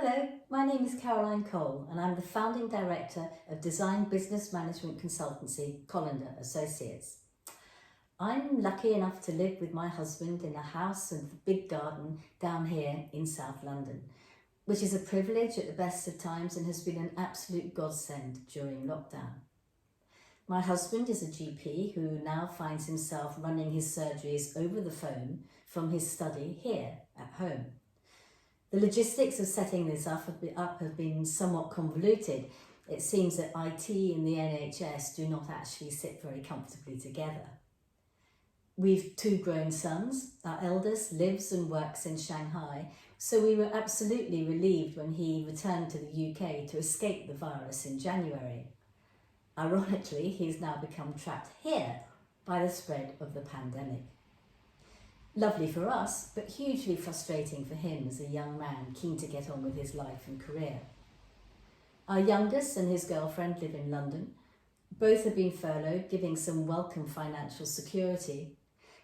Hello, my name is Caroline Cole and I'm the founding director of design business management consultancy Colander Associates. I'm lucky enough to live with my husband in a house and a big garden down here in South London, which is a privilege at the best of times and has been an absolute godsend during lockdown. My husband is a GP who now finds himself running his surgeries over the phone from his study here at home. The logistics of setting this up have been somewhat convoluted. It seems that IT and the NHS do not actually sit very comfortably together. We've two grown sons. Our eldest lives and works in Shanghai, so we were absolutely relieved when he returned to the UK to escape the virus in January. Ironically, he's now become trapped here by the spread of the pandemic. Lovely for us, but hugely frustrating for him as a young man keen to get on with his life and career. Our youngest and his girlfriend live in London. Both have been furloughed, giving some welcome financial security.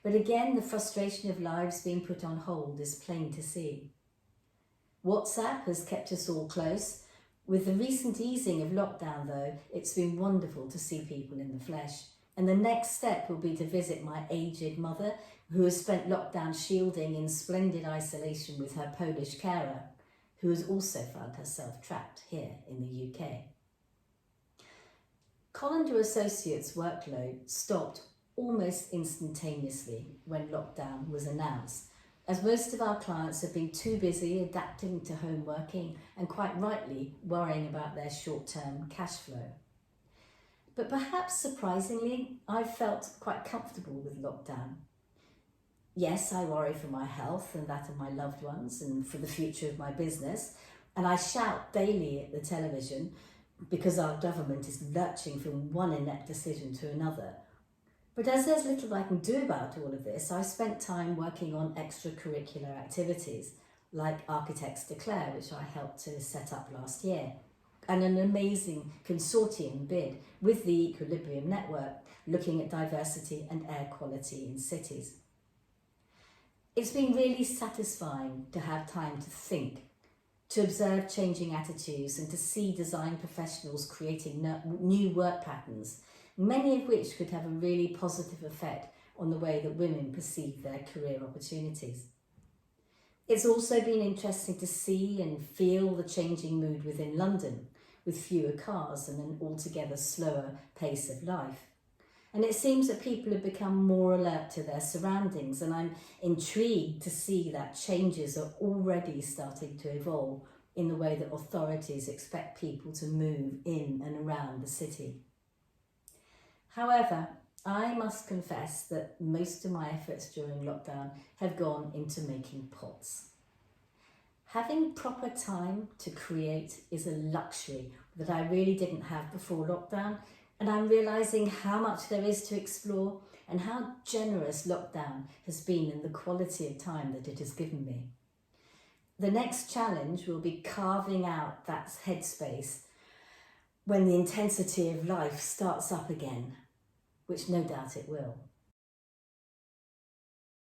But again, the frustration of lives being put on hold is plain to see. WhatsApp has kept us all close. With the recent easing of lockdown though, it's been wonderful to see people in the flesh. And the next step will be to visit my aged mother, who has spent lockdown shielding in splendid isolation with her Polish carer, who has also found herself trapped here in the UK. Colander Associates' workload stopped almost instantaneously when lockdown was announced, as most of our clients have been too busy adapting to home working and quite rightly worrying about their short-term cash flow. But perhaps surprisingly, I felt quite comfortable with lockdown. Yes, I worry for my health and that of my loved ones and for the future of my business, and I shout daily at the television because our government is lurching from one inept decision to another. But as there's little I can do about all of this, I spent time working on extracurricular activities like Architects Declare, which I helped to set up last year, and an amazing consortium bid with the Equilibrium Network looking at diversity and air quality in cities. It's been really satisfying to have time to think, to observe changing attitudes and to see design professionals creating new work patterns, many of which could have a really positive effect on the way that women perceive their career opportunities. It's also been interesting to see and feel the changing mood within London, with fewer cars and an altogether slower pace of life. And it seems that people have become more alert to their surroundings, and I'm intrigued to see that changes are already starting to evolve in the way that authorities expect people to move in and around the city. However, I must confess that most of my efforts during lockdown have gone into making pots. Having proper time to create is a luxury that I really didn't have before lockdown, and I'm realising how much there is to explore and how generous lockdown has been in the quality of time that it has given me. The next challenge will be carving out that headspace when the intensity of life starts up again, which no doubt it will.